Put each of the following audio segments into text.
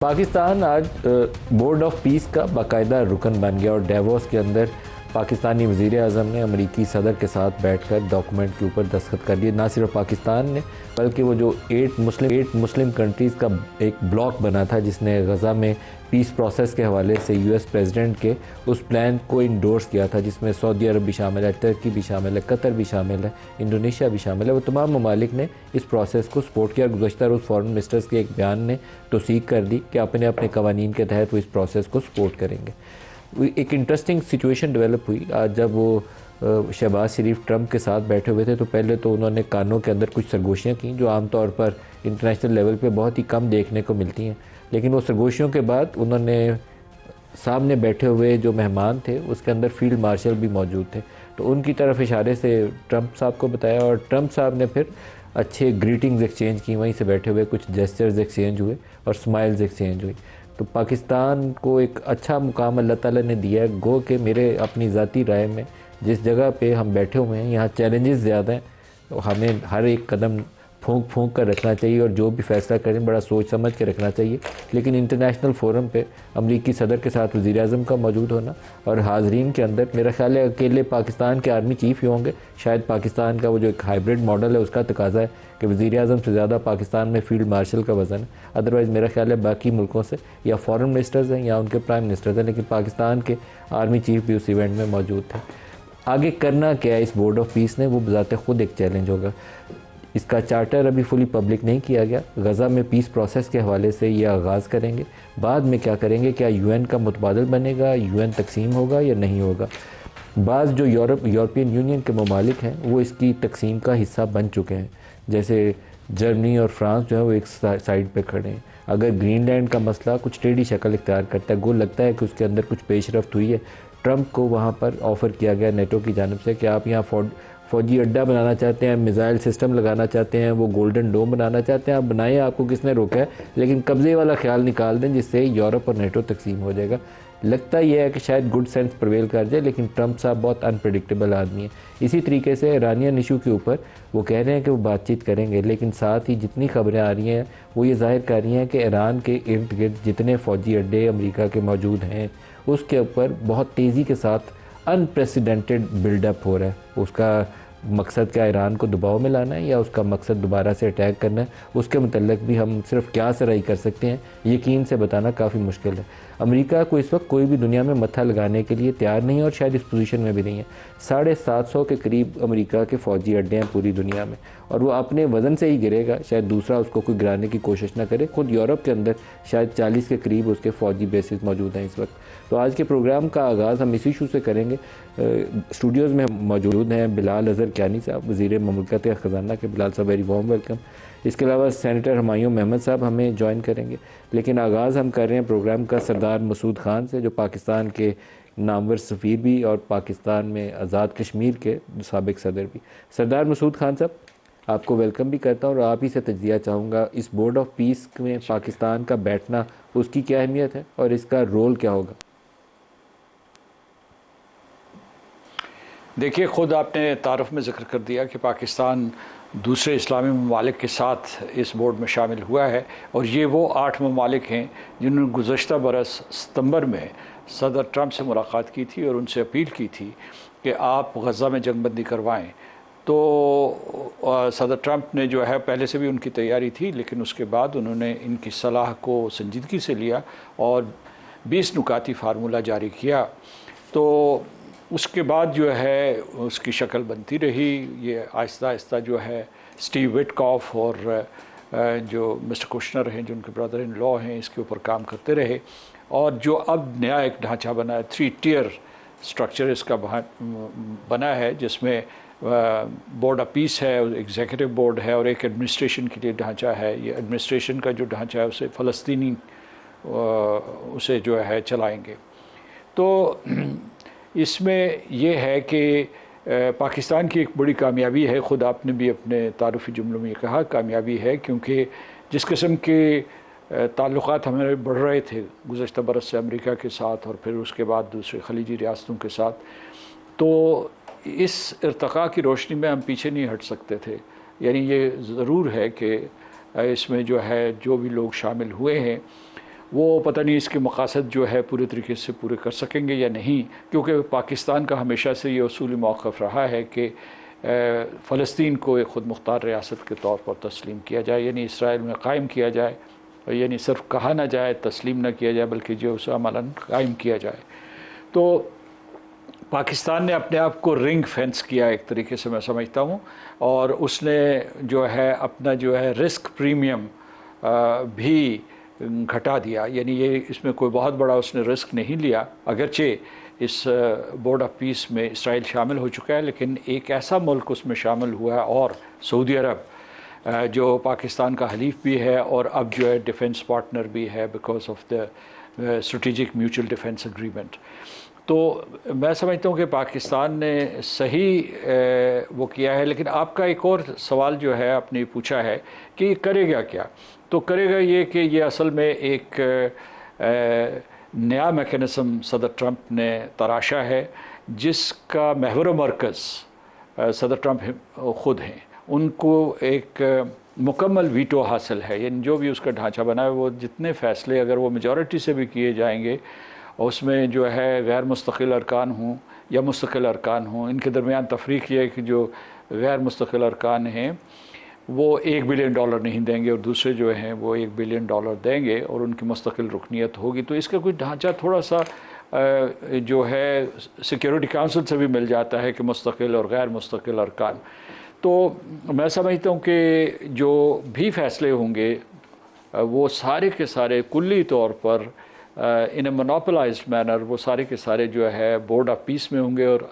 पाकिस्तान आज board of peace का बाकायदा रुकन बन गया और डेवोस के अंदर पाकिस्तानी वज़ीर आज़म ने अमरीकी सदर के साथ बैठकर डॉक्यूमेंट के ऊपर दस्तखत कर दिए। ना सिर्फ पाकिस्तान ने बल्कि वो जो 8 मुस्लिम कंट्रीज़ का एक ब्लॉक बना था जिसने गज़ा में पीस प्रोसेस के हवाले से यूएस प्रेसिडेंट के उस प्लान को इंडोर्स किया था, जिसमें सऊदी अरब भी शामिल है, तुर्की भी शामिल है, कतर भी शामिल है, इंडोनेशिया भी शामिल है। वो तमाम ममालिक ने इस प्रोसेस को सपोर्ट किया और गुज़श्ता रोज़ फॉरेन मिनिस्टर्स के एक बयान ने तौसीक कर दी कि अपने अपने कवानीन के तहत वो इस प्रोसेस को सपोर्ट करेंगे। एक इंटरेस्टिंग सिचुएशन डेवलप हुई आज जब वो शहबाज शरीफ ट्रंप के साथ बैठे हुए थे। तो पहले तो उन्होंने कानों के अंदर कुछ सरगोशियाँ की जो आमतौर पर इंटरनेशनल लेवल पे बहुत ही कम देखने को मिलती हैं, लेकिन वो सरगोशियों के बाद उन्होंने सामने बैठे हुए जो मेहमान थे उसके अंदर फील्ड मार्शल भी मौजूद थे, तो उनकी तरफ इशारे से ट्रंप साहब को बताया और ट्रंप साहब ने फिर अच्छे ग्रीटिंग्स एक्सचेंज की, वहीं से बैठे हुए कुछ जेस्चर्स एक्सचेंज हुए और स्माइल्स एक्सचेंज हुई। तो पाकिस्तान को एक अच्छा मुकाम अल्लाह ताला ने दिया है। गो कि मेरे अपनी ज़ाती राय में जिस जगह पे हम बैठे हुए हैं यहाँ चैलेंजेस ज़्यादा हैं, तो हमें हर एक कदम फूंक कर रखना चाहिए और जो भी फ़ैसला करें बड़ा सोच समझ के रखना चाहिए। लेकिन इंटरनेशनल फोरम पे अमरीकी सदर के साथ वज़ीर आज़म का मौजूद होना और हाज़रीन के अंदर मेरा ख़्याल है अकेले पाकिस्तान के आर्मी चीफ़ ही होंगे। शायद पाकिस्तान का वो जो एक हाइब्रिड मॉडल है उसका तकाज़ा है कि वज़ीर आज़म से ज़्यादा पाकिस्तान में फील्ड मार्शल का वज़न है। अदरवाइज़ मेरा ख्याल है बाकी मुल्कों से या फॉरेन मिनिस्टर्स हैं या उनके प्राइम मिनिस्टर्स हैं, लेकिन पाकिस्तान के आर्मी चीफ़ भी उस इवेंट में मौजूद थे। आगे करना क्या है इस बोर्ड ऑफ पीस ने, वो बज़ाते ख़ुद एक चैलेंज होगा। इसका चार्टर अभी फुली पब्लिक नहीं किया गया। गज़ा में पीस प्रोसेस के हवाले से ये आगाज़ करेंगे, बाद में क्या करेंगे, क्या यूएन का मुतबादल बनेगा, यूएन तकसीम होगा या नहीं होगा। बाज़ जो यूरोपियन यूनियन के ममालिक हैं वो इसकी तकसीम का हिस्सा बन चुके हैं, जैसे जर्मनी और फ्रांस जो है वो एक साइड पे खड़े हैं। अगर ग्रीनलैंड का मसला कुछ टेढ़ी शक्ल इख्तियार करता है, गो लगता है कि उसके अंदर कुछ पेशरफ्त हुई है, ट्रंप को वहाँ पर ऑफ़र किया गया नेटो की जानिब से कि आप यहाँ फ़ौजी अड्डा बनाना चाहते हैं, मिज़ाइल सिस्टम लगाना चाहते हैं, वो गोल्डन डोम बनाना चाहते हैं, आप बनाएं, आपको किसने रोका है, लेकिन कब्ज़े वाला ख्याल निकाल दें जिससे यूरोप और नेटो तकसीम हो जाएगा। लगता यह है कि शायद गुड सेंस प्रवेल कर जाए, लेकिन ट्रंप साहब बहुत अनप्रेडिक्टेबल आदमी है। इसी तरीके से ईरानियन इशू के ऊपर वो कह रहे हैं कि वो बातचीत करेंगे, लेकिन साथ ही जितनी खबरें आ रही हैं वो ये ज़ाहिर कर रही हैं कि ईरान के इर्द गिर्द जितने फ़ौजी अड्डे अमेरिका के मौजूद हैं उसके ऊपर बहुत तेज़ी के साथ अनप्रेसिडेंटेड बिल्डअप हो रहा है। उसका मकसद क्या ईरान को दबाव में लाना है या उसका मकसद दोबारा से अटैक करना है, उसके मतलब भी हम सिर्फ क्या सराई कर सकते हैं यकीन से बताना काफ़ी मुश्किल है। अमेरिका को इस वक्त कोई भी दुनिया में मत्था लगाने के लिए तैयार नहीं है और शायद इस पोजीशन में भी नहीं है। 750 के करीब अमेरिका के फ़ौजी अड्डे हैं पूरी दुनिया में और वो अपने वज़न से ही गिरेगा, शायद दूसरा उसको कोई गिराने की कोशिश ना करे। खुद यूरोप के अंदर शायद 40 के करीब उसके फ़ौजी बेसिस मौजूद हैं इस वक्त। तो आज के प्रोग्राम का आगाज़ हम इसी इशू से करेंगे। स्टूडियोज़ में मौजूद हैं बिलाल अज़हर क्यानी साहब, वज़ीर ममलकत ख़जाना के। बिलाल साहब वेरी वार्म वेलकम। इसके अलावा सेनेटर हुमायूं महमद साहब हमें ज्वाइन करेंगे। लेकिन आगाज़ हम कर रहे हैं प्रोग्राम का सरदार मसूद ख़ान से, जो पाकिस्तान के नामवर सफ़ीर भी और पाकिस्तान में आज़ाद कश्मीर के साबिक़ सदर भी। सरदार मसूद ख़ान साहब आपको वेलकम भी करता हूँ और आप ही से तज्ज़िया चाहूँगा, इस बोर्ड ऑफ पीस में पाकिस्तान का बैठना, उसकी क्या अहमियत है और इसका रोल क्या होगा? देखिए, ख़ुद आपने तारुफ़ में ज़िक्र कर दिया कि पाकिस्तान दूसरे इस्लामी ममालिक के साथ इस बोर्ड में शामिल हुआ है और ये वो 8 ममालिक हैं जिन्होंने गुज़श्ता बरस सितंबर में सदर ट्रंप से मुलाकात की थी और उनसे अपील की थी कि आप गज़ा में जंगबंदी करवाएं। तो सदर ट्रंप ने जो है पहले से भी उनकी तैयारी थी, लेकिन उसके बाद उन्होंने इनकी सलाह को संजीदगी से लिया और 20 नुकाती फार्मूला जारी किया। तो उसके बाद जो है उसकी शक्ल बनती रही। ये आहिस्ता आहिस्ता जो है स्टीव विटकॉफ और जो मिस्टर कुशनर हैं जो उनके ब्रदर इन लॉ हैं इसके ऊपर काम करते रहे और जो अब नया एक ढांचा बना है, 3 टियर स्ट्रक्चर इसका बना है, जिसमें बोर्ड ऑफ पीस है, एग्जीक्यूटिव बोर्ड है और एक एडमिनिस्ट्रेशन के लिए ढांचा है। ये एडमिनिस्ट्रेशन का जो ढांचा है उसे फ़लस्तीनी उसे जो है चलाएँगे। तो इसमें यह है कि पाकिस्तान की एक बड़ी कामयाबी है, ख़ुद आपने भी अपने तारुफ़ी जुमलों में कहा कामयाबी है, क्योंकि जिस किस्म के ताल्लुक़ात हमारे बढ़ रहे थे गुज़श्ता बरस से अमेरिका के साथ और फिर उसके बाद दूसरे खलीजी रियासतों के साथ, तो इस इर्तिक़ा की रोशनी में हम पीछे नहीं हट सकते थे। यानी ये ज़रूर है कि इसमें जो है जो भी लोग शामिल हुए हैं वो पता नहीं इसके मकासद जो है पूरे तरीके से पूरे कर सकेंगे या नहीं, क्योंकि पाकिस्तान का हमेशा से ये उसूली मौक़िफ़ रहा है कि फ़लस्तीन को एक ख़ुद मुख्तार रियासत के तौर पर तस्लीम किया जाए, यानी इसराइल में कायम किया जाए, यानी सिर्फ कहा ना जाए, तस्लीम ना किया जाए, बल्कि जो उसे अमलन कायम किया जाए। तो पाकिस्तान ने अपने आप को रिंग फेंस किया एक तरीके से मैं समझता हूँ, और उसने जो है अपना जो है रिस्क प्रीमियम भी घटा दिया, यानी ये इसमें कोई बहुत बड़ा उसने रिस्क नहीं लिया। अगरचे इस बोर्ड ऑफ पीस में इसराइल शामिल हो चुका है, लेकिन एक ऐसा मुल्क उसमें शामिल हुआ है, और सऊदी अरब जो पाकिस्तान का हलीफ भी है और अब जो है डिफेंस पार्टनर भी है because of the strategic mutual defence agreement. तो मैं समझता हूँ कि पाकिस्तान ने सही वो किया है। लेकिन आपका एक और सवाल जो है आपने पूछा है कि करेगा क्या, तो करेगा ये कि ये असल में एक नया मैकेनिज़्म सदर ट्रंप ने तराशा है, जिसका महवर मरकज़ सदर ट्रंप ख़ुद हैं। उनको एक मुकम्मल वीटो हासिल है, यानी जो भी उसका ढांचा बना है, वो जितने फ़ैसले अगर वो मेजॉरिटी से भी किए जाएंगे, उसमें जो है गैर मुस्तकिल अरकान हों या मुस्तकिल अरकान हों, इनके दरमियान तफरीक ये है कि जो गैर मुस्तकिल अरकान हैं वो $1 बिलियन नहीं देंगे और दूसरे जो हैं वो $1 बिलियन देंगे और उनकी मुस्तकिल रुकनीत होगी। तो इसका कोई ढांचा थोड़ा सा जो है सिक्योरिटी काउंसिल से भी मिल जाता है कि मुस्तकिल और गैर मुस्तकिल अरकान। तो मैं समझता हूँ कि जो भी फ़ैसले होंगे वो सारे के सारे कुल्ली तौर पर इन ए मोनोपोलाइज्ड मैनर वो सारे के सारे जो है बोर्ड ऑफ पीस में होंगे, और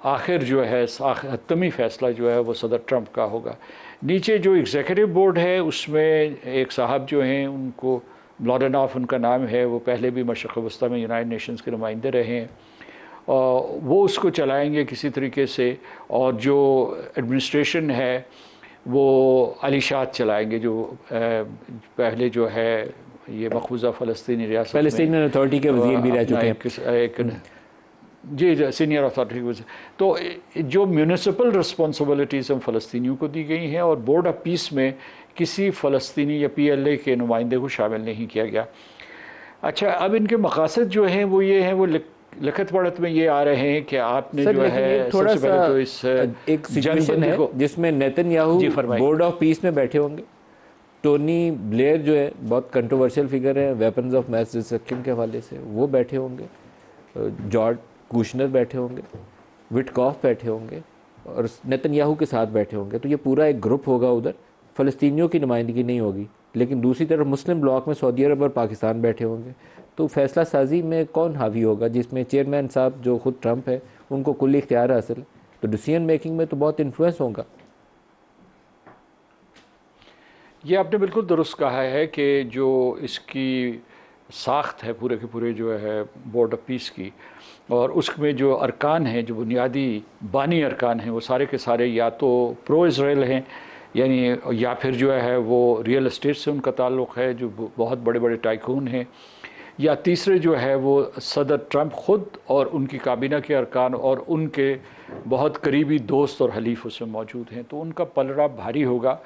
आखिर जो है हतमी फ़ैसला जो है वो सदर ट्रंप का होगा। नीचे जो एग्जीक्यूटिव बोर्ड है उसमें एक साहब जो हैं, उनको ब्लॉडनॉफ उनका नाम है, वो पहले भी मशरक़ वस्ता में यूनाइटेड नेशंस के नुमाइंदे रहे हैं, वो उसको चलाएंगे किसी तरीके से। और जो एडमिनिस्ट्रेशन है वो अली शाह चलाएंगे, जो पहले जो है ये मखबूजा फ़लस्तीनी रियासत पैलेस्टीनियन अथॉरिटी के वज़ीर भी रह चुके हैं। जी, सीनियर अथॉरिटी। तो जो म्यूनिसिपल रिस्पॉन्सिबिलिटीज़ हम फ़लस्तीनियों को दी गई हैं, और बोर्ड ऑफ पीस में किसी फ़लस्तीनी या PLA के नुमाइंदे को शामिल नहीं किया गया। अच्छा, अब इनके मकासद जो हैं वो ये हैं, वो लिखत पढ़त में ये आ रहे हैं कि आपने जो है थोड़ा सबसे पहले तो इस एक सिचुएशन है जिसमें नेतन्याहू बोर्ड ऑफ पीस में बैठे होंगे, टोनी ब्लेयर जो है बहुत कंट्रोवर्शियल फिगर है वेपन्स ऑफ मैस डिस्ट्रक्शन के हवाले से, वो बैठे होंगे, जॉर्ज कुशनर बैठे होंगे, विटकॉफ बैठे होंगे और नेतन्याहू के साथ बैठे होंगे। तो ये पूरा एक ग्रुप होगा, उधर फ़लस्तीनियों की नुमाइंदगी नहीं होगी। लेकिन दूसरी तरफ मुस्लिम ब्लॉक में सऊदी अरब और पाकिस्तान बैठे होंगे। तो फैसला साजी में कौन हावी होगा, जिसमें चेयरमैन साहब जो खुद ट्रंप है उनको कुल्ली इख्तियार हासिल है, तो डिसीजन मेकिंग में तो बहुत इन्फ्लुएंस होगा। ये आपने बिल्कुल दुरुस्त कहा है कि जो इसकी साख्त है पूरे के पूरे जो है बोर्ड ऑफ पीस की, और उसमें जो अरकान हैं, जो बुनियादी बानी अरकान हैं, वो सारे के सारे या तो प्रो इसराइल हैं, यानी या फिर जो है वो रियल एस्टेट से उनका ताल्लुक़ है, जो बहुत बड़े बड़े टाइकून हैं, या तीसरे जो है वो सदर ट्रंप ख़ुद और उनकी काबीना के अरकान और उनके बहुत करीबी दोस्त और हलीफ उसमें मौजूद हैं। तो उनका पलड़ा भारी होगा।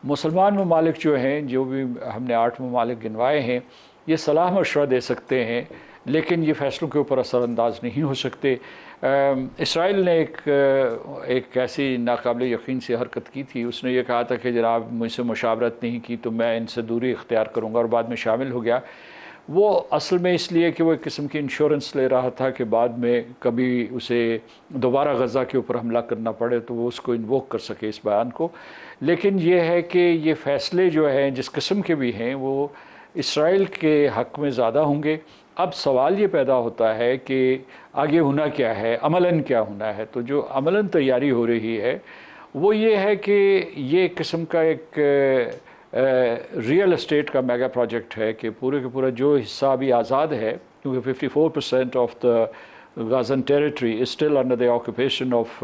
मुसलमान ममालिक जो हैं, जो भी हमने 8 ममालिक गिनवाए हैं, ये सलाह मशवरा दे सकते हैं, लेकिन ये फ़ैसलों के ऊपर असरअंदाज नहीं हो सकते। इसराइल ने एक ऐसी नाकाबिल यकीन से हरकत की थी, उसने ये कहा था कि जनाब मुझसे मुशावरत नहीं की तो मैं इनसे दूरी इख्तियार करूँगा, और बाद में शामिल हो गया। वो असल में इसलिए कि वो एक किस्म की इंश्योरेंस ले रहा था कि बाद में कभी उसे दोबारा गज़ा के ऊपर हमला करना पड़े तो वो उसको इन्वोक कर सके इस बयान को। लेकिन ये है कि ये फ़ैसले जो हैं जिस किस्म के भी हैं वो इसराइल के हक़ में ज़्यादा होंगे। अब सवाल ये पैदा होता है कि आगे होना क्या है, अमलन क्या होना है। तो जो अमलन तैयारी हो रही है वो ये है कि ये किस्म का एक रियल एस्टेट का मेगा प्रोजेक्ट है कि पूरे के पूरा जो हिस्सा अभी आज़ाद है, क्योंकि 54% of the Gazan territory is still under the occupation of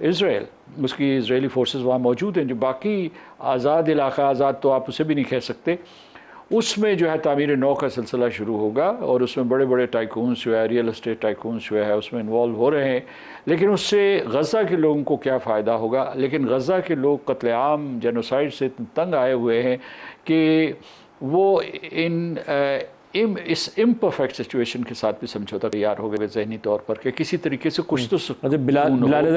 Israel, उसकी इजरायली फोर्सेस वहाँ मौजूद हैं। जो बाकी आज़ाद इलाका, आज़ाद तो आप उसे भी नहीं कह सकते, उसमें जो है तामीर नौ का सिलसिला शुरू होगा और उसमें बड़े बड़े टाइकून्स जो है, रियल एस्टेट टाइकून्स जो है उसमें इन्वॉल्व हो रहे हैं। लेकिन उससे गज़ा के लोगों को क्या फ़ायदा होगा? लेकिन गज़ा के लोग कत्लेआम जेनोसाइड से तंग आए हुए हैं कि वो इन इस इम्परफेक्ट सिचुएशन के साथ भी समझौता तैयार हो गए जहनी तौर पर कि किसी तरीके से कुछ तो बिलाल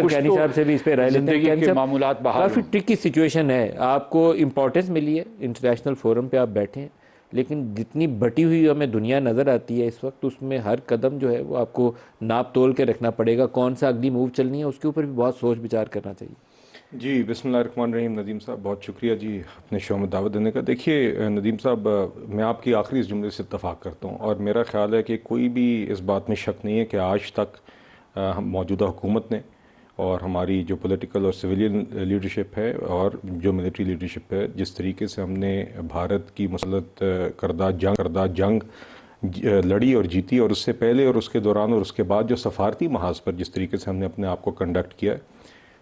कैनी साहब से भी इस पे राय लेते हैं। जिंदगी के मामूलात बहाल काफ़ी ट्रिकी सिचुएशन है, आपको इम्पोर्टेंस मिली है, इंटरनेशनल फोरम पे आप बैठे हैं, लेकिन जितनी बटी हुई हमें दुनिया नज़र आती है इस वक्त, उसमें हर कदम जो है वो आपको नाप तोल के रखना पड़ेगा। कौन सा अगली मूव चलनी है उसके ऊपर भी बहुत सोच विचार करना चाहिए। जी बिस्मिल्लाहिर्रहमानिर्रहीम। नदीम साहब बहुत शुक्रिया जी अपने शो में दावत देने का। देखिए नदीम साहब, मैं आपकी आखिरी इस जुमले से इत्तफ़ाक़ करता हूँ और मेरा ख़्याल है कि कोई भी इस बात में शक नहीं है कि आज तक हम मौजूदा हुकूमत ने और हमारी जो पॉलिटिकल और सिविलियन लीडरशिप है और जो मिलिट्री लीडरशिप है, जिस तरीके से हमने भारत की मुसल्लत करदा जंग लड़ी और जीती, और उससे पहले और उसके दौरान और उसके बाद जो सफारती महाज पर जिस तरीके से हमने अपने आप को कंडक्ट किया,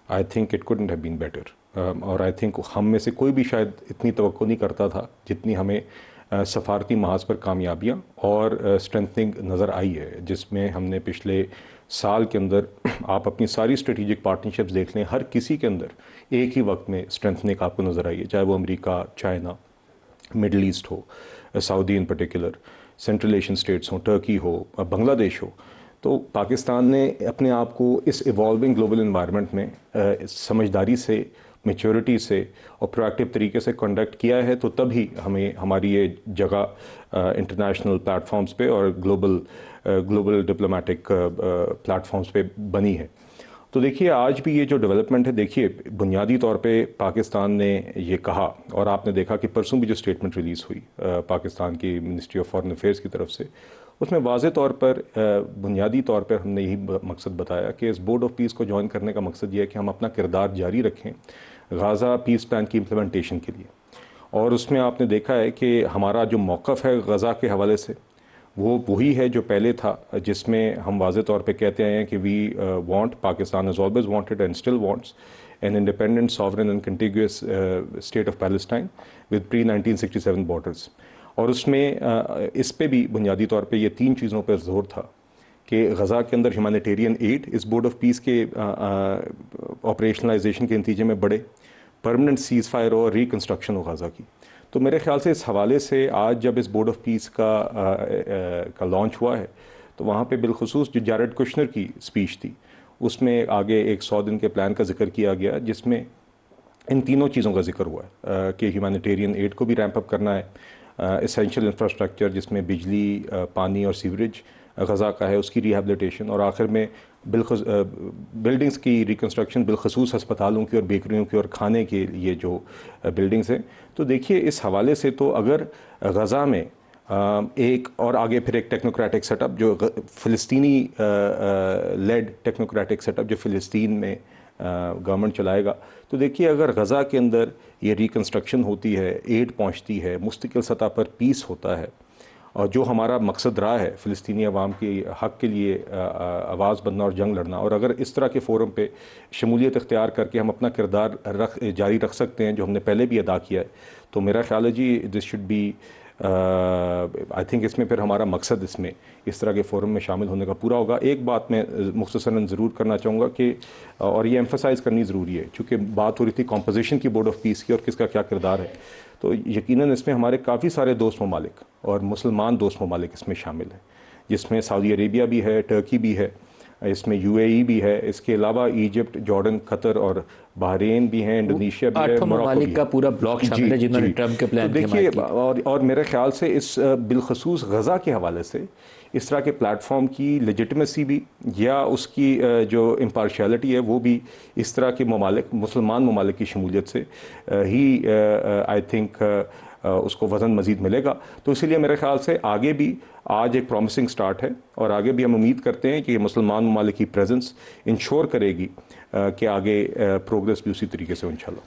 I think it couldn't have been better. और आई थिंक हम में से कोई भी शायद इतनी तवक्को नहीं करता था जितनी हमें सफारती महाज पर कामयाबियाँ और स्ट्रेंथनिंग नज़र आई है, जिसमें हमने पिछले साल के अंदर आप अपनी सारी स्ट्रेटेजिक पार्टनरशिप्स देख लें, हर किसी के अंदर एक ही वक्त में स्ट्रेंथनिंग आपको नज़र आई है, चाहे वो अमेरिका, चाइना, मिडल ईस्ट हो, सऊदी इन पर्टिकुलर, सेंट्रल एशियन स्टेट्स हो, टर्की हो, बांग्लादेश हो। तो पाकिस्तान ने अपने आप को इस इवॉल्विंग ग्लोबल इन्वायरमेंट में समझदारी से, मैच्योरिटी से और प्रोएक्टिव तरीके से कंडक्ट किया है, तो तभी हमें हमारी ये जगह इंटरनेशनल प्लेटफॉर्म्स पे और ग्लोबल डिप्लोमेटिक प्लेटफॉर्म्स पे बनी है। तो देखिए आज भी ये जो डेवलपमेंट है, देखिए बुनियादी तौर पे पाकिस्तान ने ये कहा, और आपने देखा कि परसों भी जो स्टेटमेंट रिलीज़ हुई पाकिस्तान की मिनिस्ट्री ऑफ फॉरेन अफेयर्स की तरफ से, उसमें वाज़े तौर पर बुनियादी तौर पर हमने यही मकसद बताया कि इस बोर्ड ऑफ पीस को ज्वाइन करने का मकसद ये है कि हम अपना किरदार जारी रखें गाज़ा पीस प्लान की इम्प्लीमेंटेशन के लिए। और उसमें आपने देखा है कि हमारा जो मौक़िफ़ है गाज़ा के हवाले से वो वही है जो पहले था, जिसमें हम वाज़े तौर पे कहते आए हैं कि we want, Pakistan has always wanted and still wants an independent, sovereign and contiguous state of Palestine with pre 1967 borders. और उसमें इस पे भी बुनियादी तौर पे ये तीन चीज़ों पर जोर था कि गज़ा के अंदर ह्यूमैनिटेरियन एड इस बोर्ड ऑफ पीस के ऑपरेशनलाइजेशन के नतीजे में बढ़े, परमानेंट सीज़ फायर और रिकन्स्ट्रक्शन हो गज़ा की। तो मेरे ख्याल से इस हवाले से आज जब इस बोर्ड ऑफ पीस का लॉन्च हुआ है, तो वहाँ पे बिलखुसूस जो जैरेड कुशनर की स्पीच थी, उसमें आगे एक 100 दिन के प्लान का जिक्र किया गया, जिसमें इन तीनों चीज़ों का जिक्र हुआ है कि ह्यूमैनिटेरियन एड को भी रैंप अप करना है, एसेंशियल इंफ्रास्ट्रक्चर जिसमें बिजली, पानी और सीवरेज गज़ा का है, उसकी रिहेबिलिटेशन, और आखिर में बिल्डिंग्स की रिकन्स्ट्रक्शन, बिलखसूस अस्पतालों की और बेकरियों की और खाने के लिए जो बिल्डिंग्स हैं। तो देखिए इस हवाले से तो अगर गज़ा में एक और आगे फिर एक टेक्नोक्रेटिक सेटअप जो फ़िलिस्तीनी लेड टेक्नोक्रेटिक सेटअप जो फ़िलिस्तीन में गवर्नमेंट चलाएगा, तो देखिए अगर गज़ा के अंदर ये रिकन्स्ट्रक्शन होती है, एड पहुंचती है, मुस्तकिल सतह पर पीस होता है, और जो हमारा मकसद रहा है फ़िलिस्तीनी अवाम के हक़ के लिए आवाज़ बनना और जंग लड़ना, और अगर इस तरह के फ़ोरम पे शमूलियत इख्तियार करके हम अपना किरदार जारी रख सकते हैं जो हमने पहले भी अदा किया है, तो मेरा ख्याल है जी this should be I think इसमें फिर हमारा मकसद इसमें इस तरह के फ़ोरम में शामिल होने का पूरा होगा। एक बात मैं मुख्तसरन ज़रूर करना चाहूँगा कि, और ये एम्फसाइज़ करनी ज़रूरी है, चूँकि बात हो रही थी कॉम्पोजिशन की बोर्ड ऑफ पीस की और किसका क्या किरदार है, तो यकीनन इसमें हमारे काफ़ी सारे दोस्त ममालिक और मुसलमान दोस्त ममालिक इसमें शामिल हैं, जिसमें सऊदी अरेबिया भी है, टर्की भी है, इसमें यूएई भी है, इसके अलावा इजिप्ट, जॉर्डन, कतर और बहरीन भी हैं, इंडोनेशिया भी है, मोरक्को भी का पूरा ब्लॉक शामिल है जिन्होंने ट्रम्प के प्लान तो देखिए और मेरे ख्याल से इस बिलखसूस गज़ा के हवाले से इस तरह के प्लेटफॉर्म की लेजिटिमेसी भी या उसकी जो इम्पार्शियलिटी है वो भी इस तरह के ममालिक, मुसलमान ममालिक की शमूलियत से ही आई थिंक उसको वज़न मज़ीद मिलेगा। तो इसीलिए मेरे ख्याल से आगे भी आज एक प्रॉमिसिंग स्टार्ट है, और आगे भी हम उम्मीद करते हैं कि मुसलमान ममालिक की प्रेजेंस इंश्योर करेगी कि आगे प्रोग्रेस भी उसी तरीके से इंशाल्लाह।